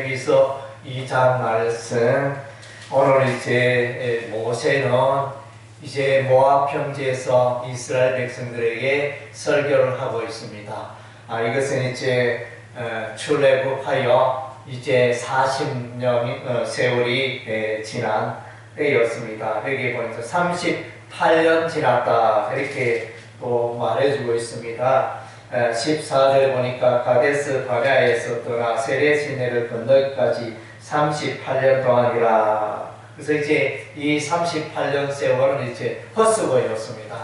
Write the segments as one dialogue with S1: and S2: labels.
S1: 여기서 2장 말씀. 오늘 이제 모세는 이제 모압 평지에서 이스라엘 백성들에게 설교를 하고 있습니다. 이것은 이제 출애굽하여 이제 40년 세월이 지난 때였습니다. 여기 보니까 38년 지났다 이렇게 또 말해주고 있습니다. 14절 보니까 가데스 바네아에서 떠나 세례 시내를 건너기까지 38년 동안이라. 그래서 이제 이 38년 세월은 이제 헛수고였습니다.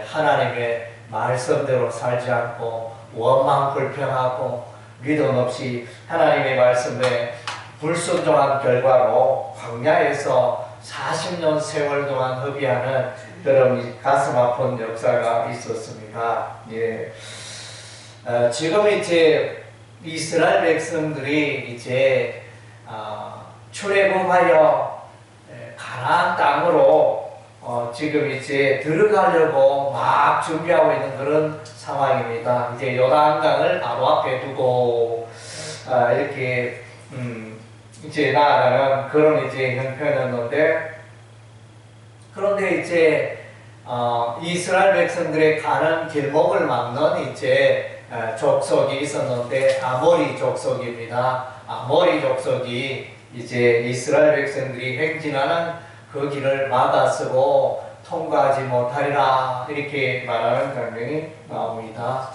S1: 하나님의 말씀대로 살지 않고 원망 불평하고 믿음 없이 하나님의 말씀에 불순종한 결과로 광야에서 40년 세월 동안 허비하는 그런 가슴 아픈 역사가 있었습니다. 지금 이제 이스라엘 백성들이 이제 출애굽하여 가나안 땅으로 지금 이제 들어가려고 막 준비하고 있는 그런 상황입니다. 이제 요단강을 바로 앞에 두고 이렇게 이제 나아가는 그런 이제 형편이었는데, 그런데 이제 이스라엘 백성들의 가는 길목을 막는 이제 족속이 있었는데 아모리 족속입니다. 아모리 족속이 이제 이스라엘 백성들이 행진하는 그 길을 막아서고 통과하지 못하리라 이렇게 말하는 장면이 나옵니다.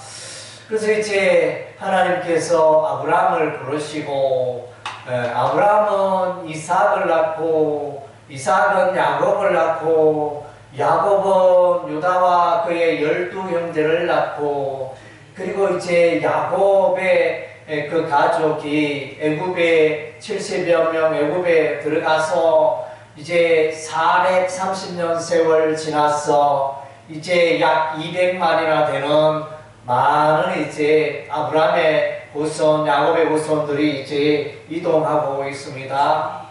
S1: 그래서 이제 하나님께서 아브라함을 부르시고, 아브라함은 이삭을 낳고 이삭은 야곱을 낳고 야곱은 유다와 그의 12형제를 낳고, 그리고 이제 야곱의 그 가족이 애굽에 70여 명 애굽에 들어가서 이제 430년 세월 지나서 이제 약 200만이나 되는 많은 이제 아브라함의 후손, 야곱의 후손들이 이제 이동하고 있습니다.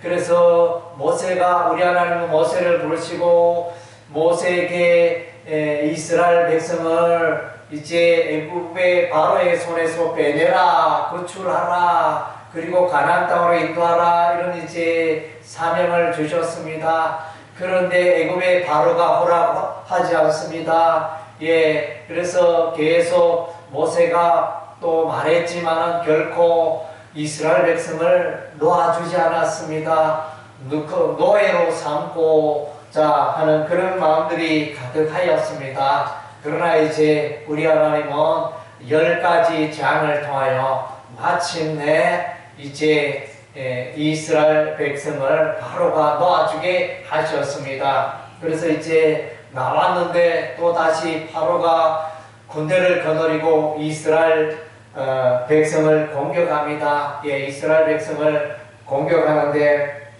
S1: 그래서 모세가, 우리 하나님은 모세를 부르시고 모세에게 이스라엘 백성을 이제 애굽의 바로의 손에서 빼내라, 구출하라, 그리고 가나안 땅으로 인도하라 이런 이제 사명을 주셨습니다. 그런데 애굽의 바로가 허락하지 않습니다. 그래서 계속 모세가 또 말했지만은 결코 이스라엘 백성을 놓아주지 않았습니다. 노예로 삼고자 하는 그런 마음들이 가득하였습니다. 그러나 이제 우리 하나님은 10가지 재앙을 통하여 마침내 이제 이스라엘 백성을 바로가 놓아주게 하셨습니다. 그래서 이제 나왔는데 또 다시 바로가 군대를 거느리고 이스라엘 백성을 공격합니다. 이스라엘 백성을 공격하는데,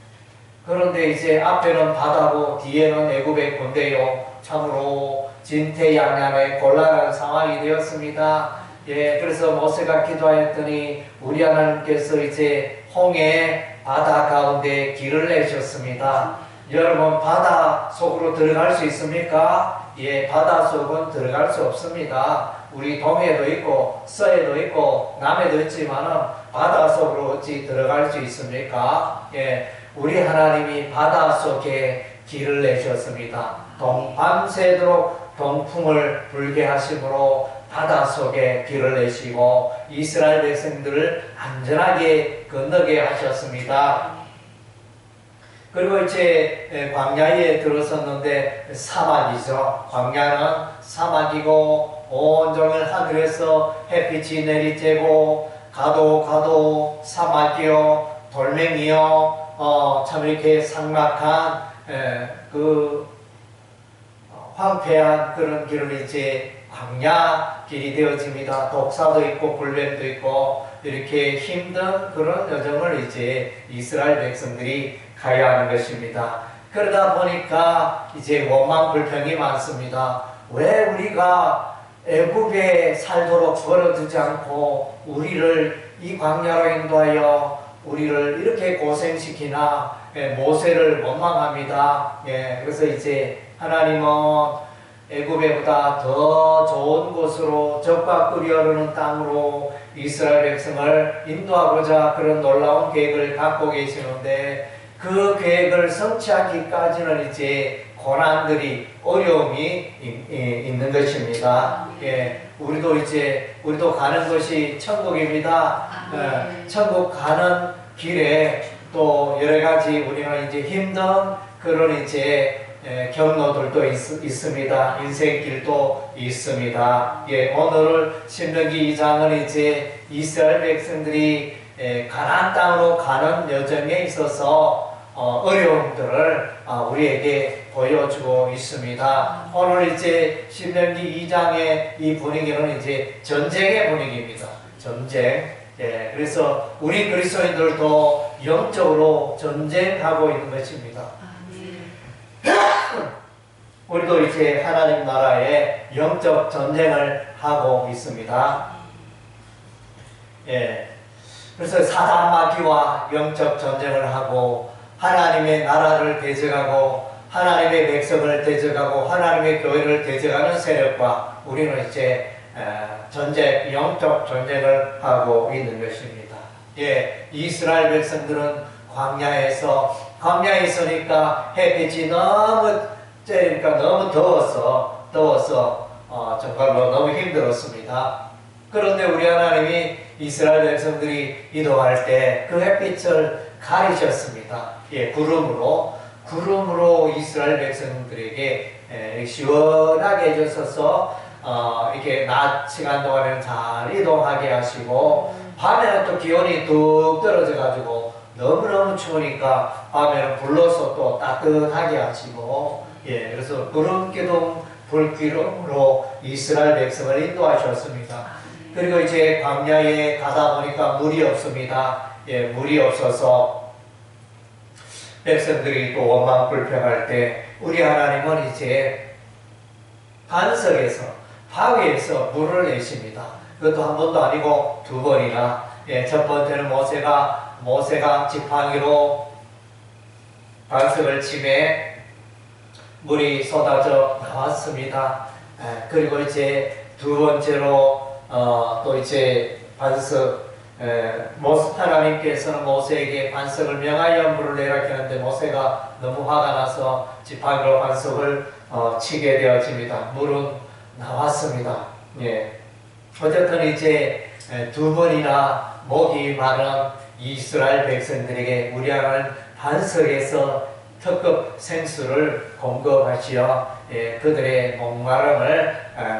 S1: 그런데 이제 앞에는 바다고 뒤에는 애굽의 군대요. 참으로 진퇴양난의 곤란한 상황이 되었습니다. 그래서 모세가 기도하였더니 우리 하나님께서 이제 홍해 바다 가운데 길을 내셨습니다. 여러분, 바다 속으로 들어갈 수 있습니까? 바다 속은 들어갈 수 없습니다. 우리 동해도 있고 서해도 있고 남해도 있지만은 바다 속으로 어찌 들어갈 수 있습니까? 우리 하나님이 바다 속에 길을 내셨습니다. 밤새도록 동풍을 불게 하심으로 바다 속에 길을 내시고 이스라엘 백성들을 안전하게 건너게 하셨습니다. 그리고 이제 광야에 들어섰는데 사막이죠. 광야는 사막이고 온종일 하늘에서 햇빛이 내리쬐고 가도 사막이요, 돌멩이요, 참 이렇게 삭막한 그 황폐한 그런 길을 이제 광야 길이 되어집니다. 독사도 있고 불뱀도 있고 이렇게 힘든 그런 여정을 이제 이스라엘 백성들이 가야 하는 것입니다. 그러다 보니까 이제 원망 불평이 많습니다. 왜 우리가 애굽에 살도록 버려두지 않고 우리를 이 광야로 인도하여 우리를 이렇게 고생시키나. 모세를 원망합니다. 그래서 이제 하나님은 애굽보다 더 좋은 곳으로 적과 꿀이 흐르는 땅으로 이스라엘 백성을 인도하고자 그런 놀라운 계획을 갖고 계시는데 그 계획을 성취하기까지는 이제 고난들이 어려움이 있는 것입니다. 예, 우리도 가는 것이 천국입니다. 천국 가는 길에 또 여러 가지 우리는 이제 힘든 그런 이제 경로들도 있습니다. 인생길도 있습니다. 예, 오늘 신명기 2장은 이제 이스라엘 백성들이 가나안 땅으로 가는 여정에 있어서 어려움들을 우리에게 보여주고 있습니다. 오늘 이제 신명기 2장의 이 분위기는 이제 전쟁의 분위기입니다. 전쟁. 예, 그래서 우리 그리스도인들도 영적으로 전쟁하고 있는 것입니다. 우리도 이제 하나님 나라의 영적 전쟁을 하고 있습니다. 예, 그래서 사단 마귀와 영적 전쟁을 하고 하나님의 나라를 대적하고 하나님의 백성을 대적하고 하나님의 교회를 대적하는 세력과 우리는 이제 영적 전쟁을 하고 있는 것입니다. 예, 이스라엘 백성들은 광야에 있으니까 햇빛이 너무 쬐니까 너무 더워서 정말로 너무 힘들었습니다. 그런데 우리 하나님이 이스라엘 백성들이 이동할 때 그 햇빛을 가리셨습니다. 예, 구름으로 이스라엘 백성들에게 시원하게 해주셔서 이렇게 낮 시간 동안에는 잘 이동하게 하시고 밤에는 또 기온이 뚝 떨어져 가지고 너무너무 추우니까 밤에는 불러서 또 따뜻하게 하시고 예, 그래서 구름기둥 불기둥으로 이스라엘 백성을 인도하셨습니다. 그리고 이제 광야에 가다 보니까 물이 없습니다. 예, 물이 없어서 백성들이 또 원망 불평할 때 우리 하나님은 이제 반석에서 바위에서 물을 내십니다. 그것도 한 번도 아니고 두 번이나. 예, 첫 번째는 모세가 지팡이로 반석을 치매 물이 쏟아져 나왔습니다. 예, 그리고 이제 두 번째로 또 이제 하나님께서는 모세에게 반석을 명하여 물을 내라 하는데 모세가 너무 화가 나서 지팡이로 반석을 치게 되어집니다. 물은 나왔습니다. 예. 어쨌든 이제 두 번이나 목이 마른 이스라엘 백성들에게 우리 하나님 반석에서 특급 생수를 공급하시어 그들의 목마름을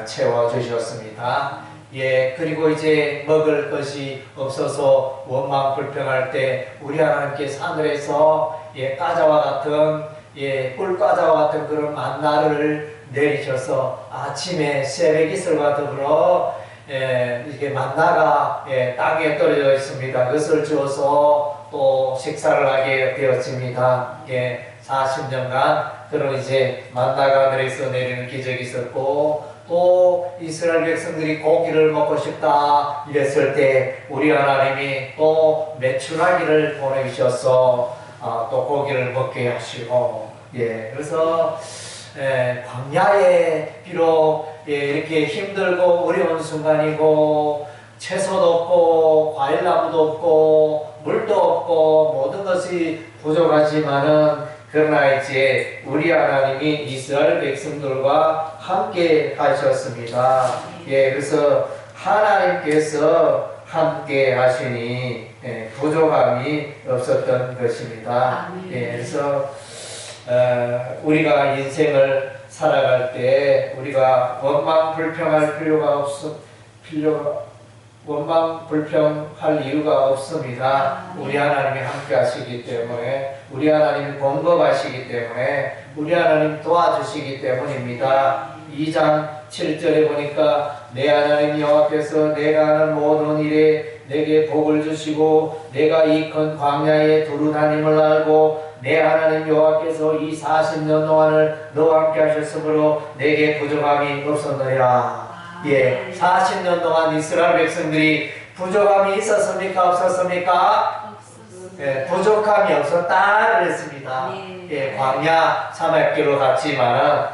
S1: 채워주셨습니다. 예, 그리고 이제 먹을 것이 없어서 원망 불평할 때 우리 하나님께서 하늘에서 까자와 같은 꿀과자와 같은 그런 만나를 내리셔서 아침에 새벽 이슬과 더불어 이게 만나가 땅에 떨어져 있습니다. 그것을 주어서 또 식사를 하게 되었습니다. 40년간 그런 이제 만나가 하늘에서 내리는 기적이 있었고 또 이스라엘 백성들이 고기를 먹고 싶다 이랬을 때 우리 하나님이 또 메추라기를 보내주셔서 또 고기를 먹게 하시고 그래서 광야에 비록 이렇게 힘들고 어려운 순간이고 채소도 없고 과일나무도 없고 물도 없고 모든 것이 부족하지만은 그러나 이제 우리 하나님이 이스라엘 백성들과 함께 하셨습니다. 그래서 하나님께서 함께 하시니 부족함이 없었던 것입니다. 그래서 우리가 인생을 살아갈 때 우리가 원망 불평할 원망 불평할 이유가 없습니다. 우리 하나님이 함께 하시기 때문에 우리 하나님이 공급하시기 때문에 우리 하나님 도와주시기 때문입니다. 2장 7절에 보니까 내 하나님 여호와께서 내가 하는 모든 일에 내게 복을 주시고 내가 이 큰 광야에 두루 다님을 알고 내 하나님 여호와께서 이 40년 동안을 너와 함께 하셨으므로 내게 부족함이 없었느니라. 40년 동안 이스라엘 백성들이 부족함이 있었습니까? 없었습니까? 부족함이 없었다 그랬습니다. 광야 사막길로 갔지만은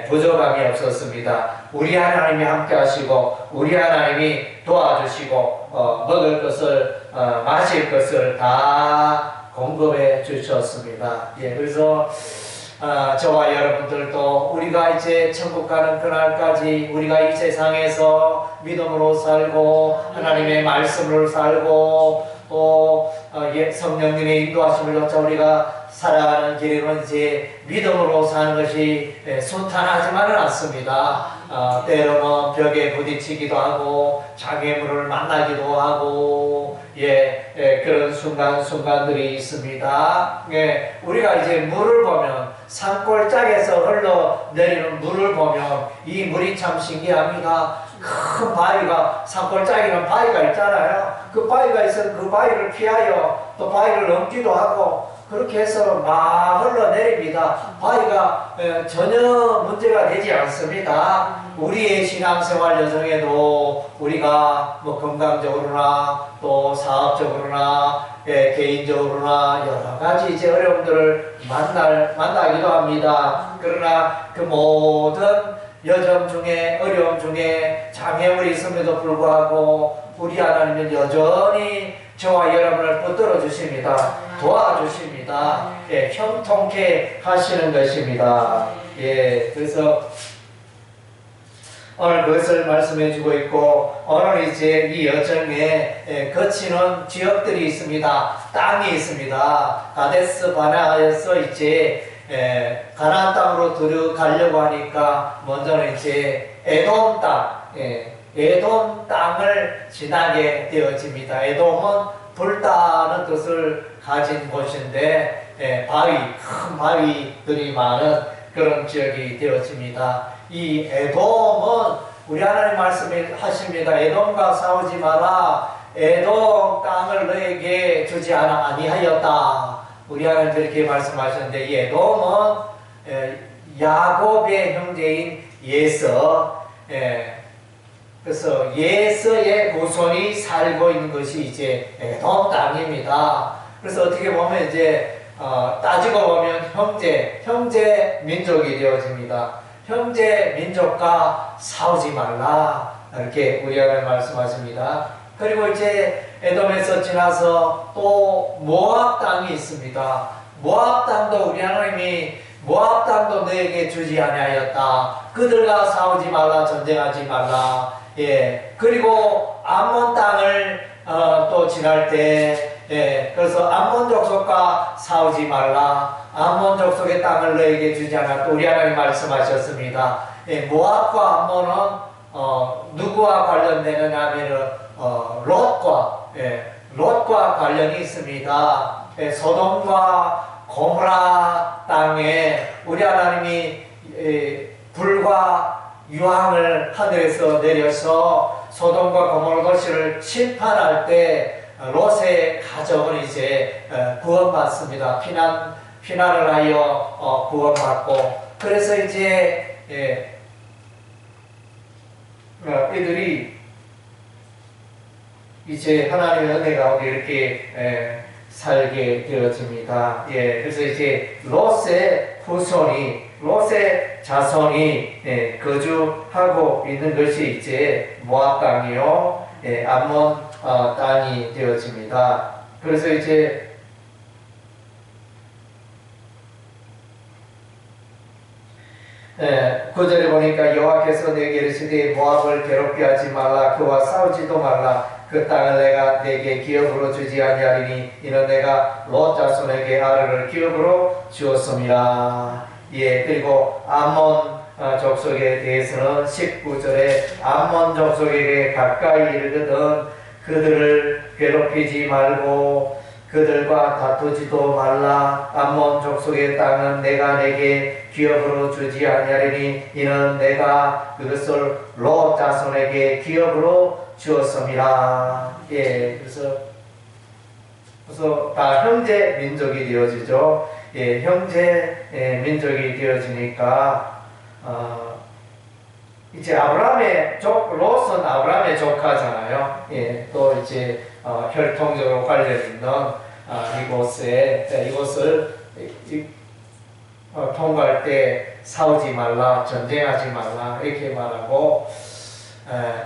S1: 부족함이 없었습니다. 우리 하나님이 함께 하시고 우리 하나님이 도와주시고 먹을 것을 마실 것을 다 공급해 주셨습니다. 예, 그래서 저와 여러분들도 우리가 이제 천국 가는 그날까지 우리가 이 세상에서 믿음으로 살고 하나님의 말씀으로 살고 또 성령님의 인도하심을 받자 우리가 살아가는 길은 이제 믿음으로 사는 것이 순탄하지만은 않습니다. 때로는 벽에 부딪히기도 하고 장애물을 만나기도 하고 그런 순간들이 있습니다. 우리가 이제 물을 보면 산골짜기에서 흘러내리는 물을 보면 이 물이 참 신기합니다. 큰 바위가 산골짜기는 바위가 있잖아요. 그 바위가 있어서 그 바위를 피하여 또 바위를 넘기도 하고 그렇게 해서 막 흘러내립니다. 바위가 전혀 문제가 되지 않습니다. 우리의 신앙생활 여정에도 우리가 뭐 건강적으로나 또 사업적으로나 개인적으로나 여러 가지 이제 어려움들을 만나기도 합니다. 그러나 그 모든 여정 중에 어려움 중에 장애물이 있음에도 불구하고 우리 하나님은 여전히 저와 여러분을 붙들어 주십니다. 도와주십니다. 형통케 하시는 것입니다. 그래서 오늘 그것을 말씀해 주고 있고 오늘 이제 이 여정에 거치는 지역들이 있습니다. 땅이 있습니다. 가데스 바네아에서 이제 가나안 땅으로 들어가려고 하니까 먼저는 이제 에돔 땅, 에돔 땅을 지나게 되어집니다. 에돔은 불타는 뜻을 가진 곳인데 큰 바위들이 많은 그런 지역이 되어집니다. 이 에돔은 우리 하나님 말씀하십니다. 에돔과 싸우지 마라. 에돔 땅을 너에게 주지 아니하였다. 우리 하나님 그렇게 말씀하셨는데 이 에돔은 야곱의 형제인 예서, 그래서 예서의 후손이 살고 있는 것이 이제 에돔 땅입니다. 그래서 어떻게 보면 이제 따지고 보면 형제 민족이 되어집니다. 형제 민족과 싸우지 말라 이렇게 우리 하나님 말씀하십니다. 그리고 이제 에돔에서 지나서 또 모압 땅이 있습니다. 모압 땅도 우리 하나님이 모압 땅도 너에게 주지 아니하였다. 그들과 싸우지 말라, 전쟁하지 말라. 그리고 암몬 땅을 또 지날 때 그래서 암몬 족속과 싸우지 말라. 암몬 족속의 땅을 너에게 주지 않았다. 우리 하나님 말씀하셨습니다. 모압과 암몬은 누구와 관련되느냐 하면은 롯과 관련이 있습니다. 소돔과 고모라 땅에 우리 하나님이 불과 유황을 하늘에서 내려서 소돔과 고모라 도시를 심판할 때 롯의 가족은 이제 구원받습니다. 피난을 하여 구원받고 그래서 이제 이들이 이제 하나님의 은혜 가운데 이렇게 살게 되어집니다. 그래서 이제 롯의 후손이 롯의 자손이 거주하고 있는 것이 이제 모압 땅이요 암몬 땅이 되어집니다. 그래서 이제 9절에 보니까 여호와께서 내게 이르시되 모압을 괴롭게 하지 말라. 그와 싸우지도 말라. 그 땅을 내가 내게 기업으로 주지 아니하리니 이는 내가 롯 자손에게 아르를 기업으로 주었음이라. 그리고 암몬 족속에 대해서는 19절에 암몬 족속에게 가까이 이르거든 그들을 괴롭히지 말고 그들과 다투지도 말라. 암몬 족속의 땅은 내가 내게 기업으로 주지 아니하리니 이는 내가 그것을 롯 자손에게 기업으로 주었음이라. 그래서 다 형제 민족이 되어지죠. 형제 민족이 되어지니까 이제 아브라함의 롯은 아브라함의 조카잖아요. 또 이제 혈통적으로 관련 있는 이곳을 통과할 때 싸우지 말라, 전쟁하지 말라 이렇게 말하고,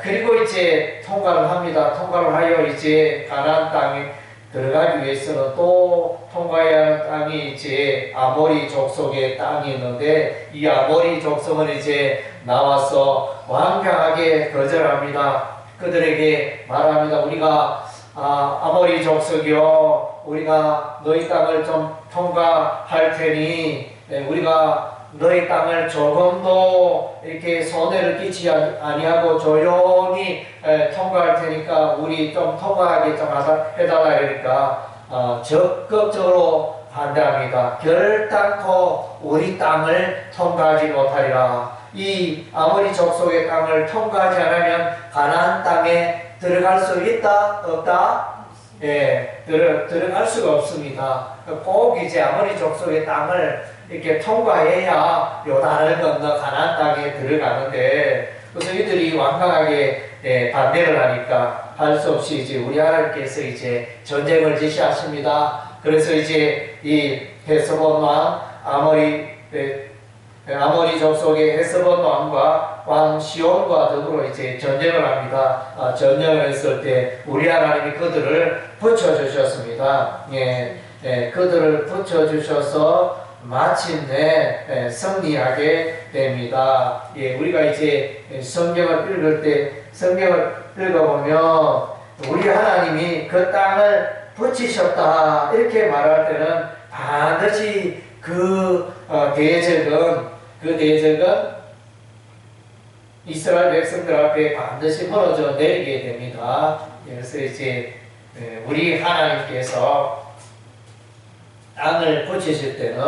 S1: 그리고 이제 통과를 합니다. 통과를 하여 이제 가나안 땅에 들어가기 위해서는 또 통과해야 하는 땅이 이제 아모리 족속의 땅이 있는데, 이 아모리 족속은 이제 나와서 완강하게 거절합니다. 그들에게 말합니다. 우리가 아모리 족속이요, 우리가 너희 땅을 좀 통과할 테니 우리가 너희 땅을 조금도 이렇게 손해를 끼치지 아니하고 조용히 통과할 테니까 우리 좀 통과하게 좀 해달라 그러니까 적극적으로 반대합니다. 결단코 우리 땅을 통과하지 못하리라. 이 아모리 족속의 땅을 통과하지 않으면 가나안 땅에 들어갈 수 있다? 없다? 예, 들어갈 수가 없습니다. 꼭 이제 아모리 족속의 땅을 이렇게 통과해야 요단을 건너 가나안 땅에 들어가는데, 그래서 이들이 완강하게 반대를 하니까 할 수 없이 이제 우리 하나님께서 이제 전쟁을 지시하십니다. 그래서 이제 이 헤스본 왕 아모리 족속의 헤스본 왕과 왕 시온과 더불어 이제 전쟁을 합니다. 전쟁을 했을 때 우리 하나님이 그들을 붙여주셨습니다. 그들을 붙여주셔서 마침내 승리하게 됩니다. 우리가 이제 성경을 읽어보면 우리 하나님이 그 땅을 붙이셨다 이렇게 말할 때는 반드시 그 대적은 이스라엘 백성들 앞에 반드시 무너져 내리게 됩니다. 그래서 이제 우리 하나님께서 땅을 붙이실 때는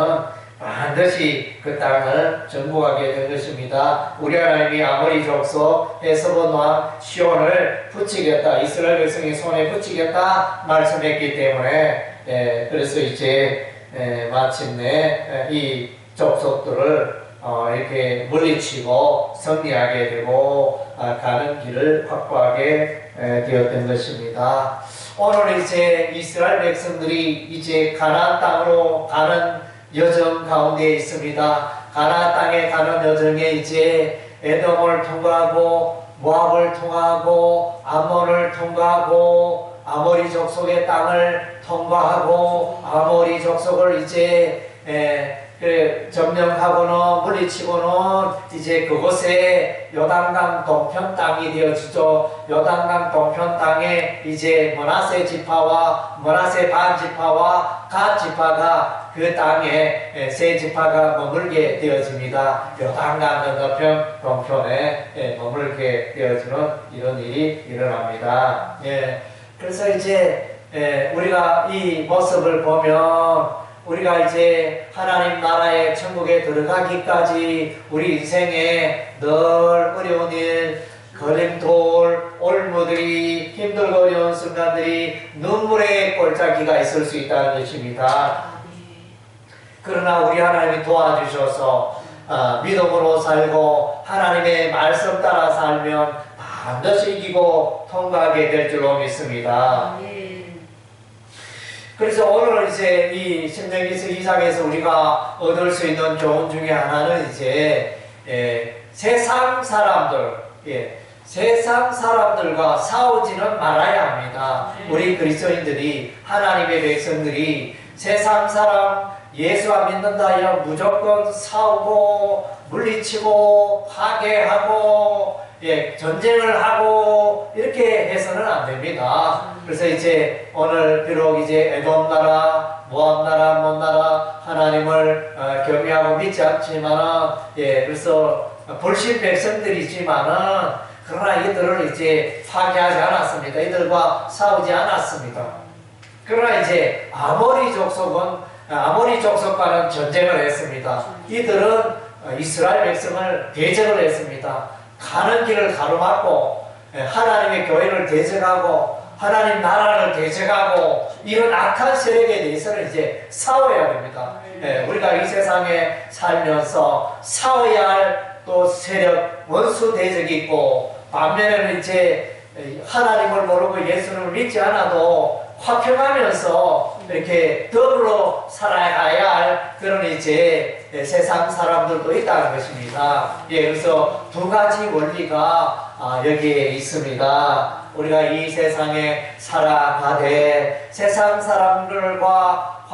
S1: 반드시 그 땅을 정복하게 된 것입니다. 우리 하나님이 아모리 족속 헤스본 왕 시온을 붙이겠다, 이스라엘 백성의 손에 붙이겠다 말씀했기 때문에 그래서 이제 마침내 이 족속들을 이렇게 물리치고 승리하게 되고 가는 길을 확보하게 되었던 것입니다. 오늘 이제 이스라엘 백성들이 이제 가나안 땅으로 가는 여정 가운데 있습니다. 가나안 땅에 가는 여정에 이제 에돔을 통과하고 모압을 통과하고 암몬을 통과하고 아모리 족속의 땅을 통과하고 아모리 족속을 이제 점령하고는 물리치고는 이제 그곳에 요단강 동편 땅이 되어지죠. 요단강 동편 땅에 이제 므낫세 지파와 므낫세 반 지파와 갓 지파가 그 땅에 세 지파가 머물게 되어집니다. 요단강 건너편 동편에 머물게 되어지는 이런 일이 일어납니다. 그래서 이제 우리가 이 모습을 보면 우리가 이제 하나님 나라의 천국에 들어가기까지 우리 인생에 늘 어려운 일, 걸림돌, 올무들이, 힘들고 어려운 순간들이 눈물의 골짜기가 있을 수 있다는 것입니다. 그러나 우리 하나님이 도와주셔서 믿음으로 살고 하나님의 말씀 따라 살면 반드시 이기고 통과하게 될 줄로 믿습니다. 그래서 오늘 이제 이 신명기서 2장에서 우리가 얻을 수 있는 교훈 중에 하나는 이제 세상 사람들과 싸우지는 말아야 합니다. 우리 그리스도인들이, 하나님의 백성들이 세상 사람 예수 안 믿는다 하여 무조건 싸우고 물리치고 파괴하고 전쟁을 하고 이렇게 해서는 안 됩니다. 그래서 이제 오늘 비록 이제 에돔 나라, 모압 나라, 암몬 나라 하나님을 경외하고 믿지 않지만은 그래서 불신 백성들이지만은 그러나 이들을 이제 파괴하지 않았습니다. 이들과 싸우지 않았습니다. 그러나 이제 아모리 족속과는 전쟁을 했습니다. 이들은 이스라엘 백성을 대적을 했습니다. 가는 길을 가로막고 하나님의 교회를 대적하고 하나님 나라를 대적하고 이런 악한 세력에 대해서는 이제 싸워야 됩니다. 우리가 이 세상에 살면서 싸워야 할 또 세력, 원수 대적이 있고, 반면에는 이제 하나님을 모르고 예수를 믿지 않아도 화평하면서 이렇게 더불어 살아가야 할 그런 이제 세상 사람들도 있다는 것입니다. 예, 그래서 두 가지 원리가 여기에 있습니다. 우리가 이 세상에 살아가되 세상 사람들과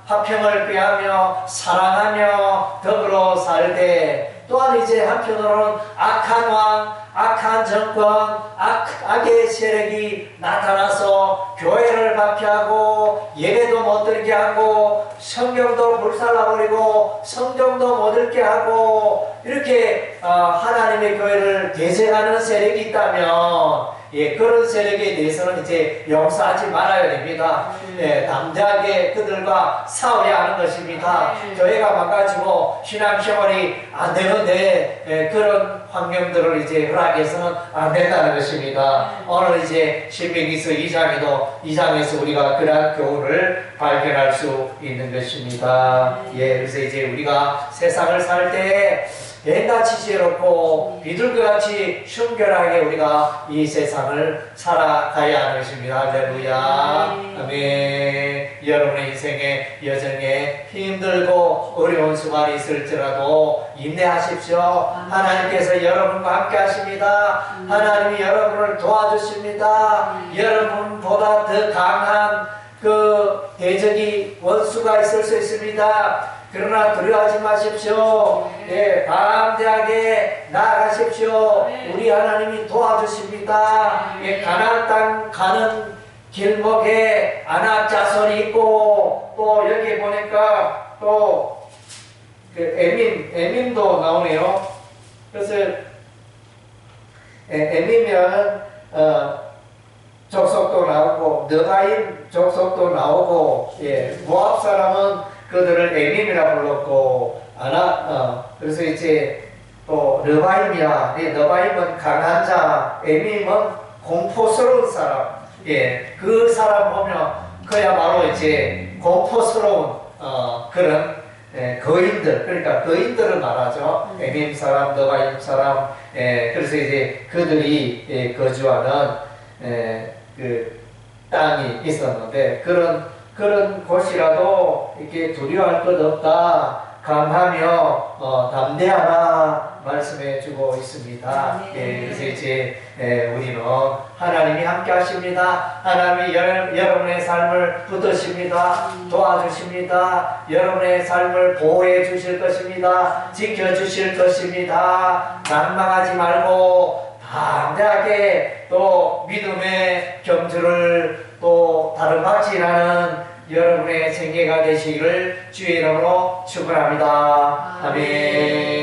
S1: 화평을 꾀하며 사랑하며 더불어 살되, 또한 이제 한편으로는 악한 왕, 악한 정권, 악의 세력이 나타나서 교회를 박해하고 예배도 못 드리게 하고 성경도 불살라버리고 성경도 못 읽게 하고 이렇게 하나님의 교회를 대적하는 세력이 있다면, 예, 그런 세력에 대해서는 이제 용서하지 말아야 됩니다. 예, 담대하게 그들과 싸워야 하는 것입니다. 교회가 망가지고 신앙생활이 안 되는데, 예, 그런 환경들을 이제 허락해서는 안 된다는 것입니다. 오늘 이제 신명기서 2장에서 우리가 그러한 교훈을 발견할 수 있는 것입니다. 예, 그래서 이제 우리가 세상을 살 때 뱀같이 지혜롭고 비둘기같이 순결하게 우리가 이 세상을 살아가야 하는 것입니다. 할렐루야. 아멘. 여러분의 인생의 여정에 힘들고 어려운 순간이 있을지라도 인내하십시오. 하나님께서 여러분과 함께 하십니다. 하나님이 여러분을 도와주십니다. 여러분보다 더 강한 그 대적이 원수가 있을 수 있습니다. 그러나 두려워하지 마십시오. 예, 담대하게 나아가십시오. 우리 하나님이 도와주십니다. 예, 가나안 땅 가는 길목에 아낙 자손이 있고, 또 여기 보니까 또 그 에밈도 나오네요. 그래서 에밈은 족속도 나오고 느바임 족속도 나오고, 예, 모압 사람은 그들을 에밈이라 불렀고, 그래서 이제 또 느바임이야. 예, 느바임은 강한 자, 에밈은 공포스러운 사람. 예, 그 사람 보면 그야말로 이제 공포스러운 그런 거인들, 그러니까 거인들을 말하죠. 에밈 사람, 느바임 사람. 그래서 이제 그들이 거주하는 그 땅이 있었는데, 그런 곳이라도 이렇게 두려워할 것 없다, 강하며 담대하다 말씀해 주고 있습니다. 예, 그래서 이제 우리는 하나님이 함께 하십니다. 하나님이 여러분의 삶을 붙드십니다. 도와주십니다. 여러분의 삶을 보호해 주실 것입니다. 지켜주실 것입니다. 낭망하지 말고 담대하게 또 믿음의 경주를 또 다름박질하는 여러분의 생애가 되시기를 주의 이름으로 축원합니다. 아멘.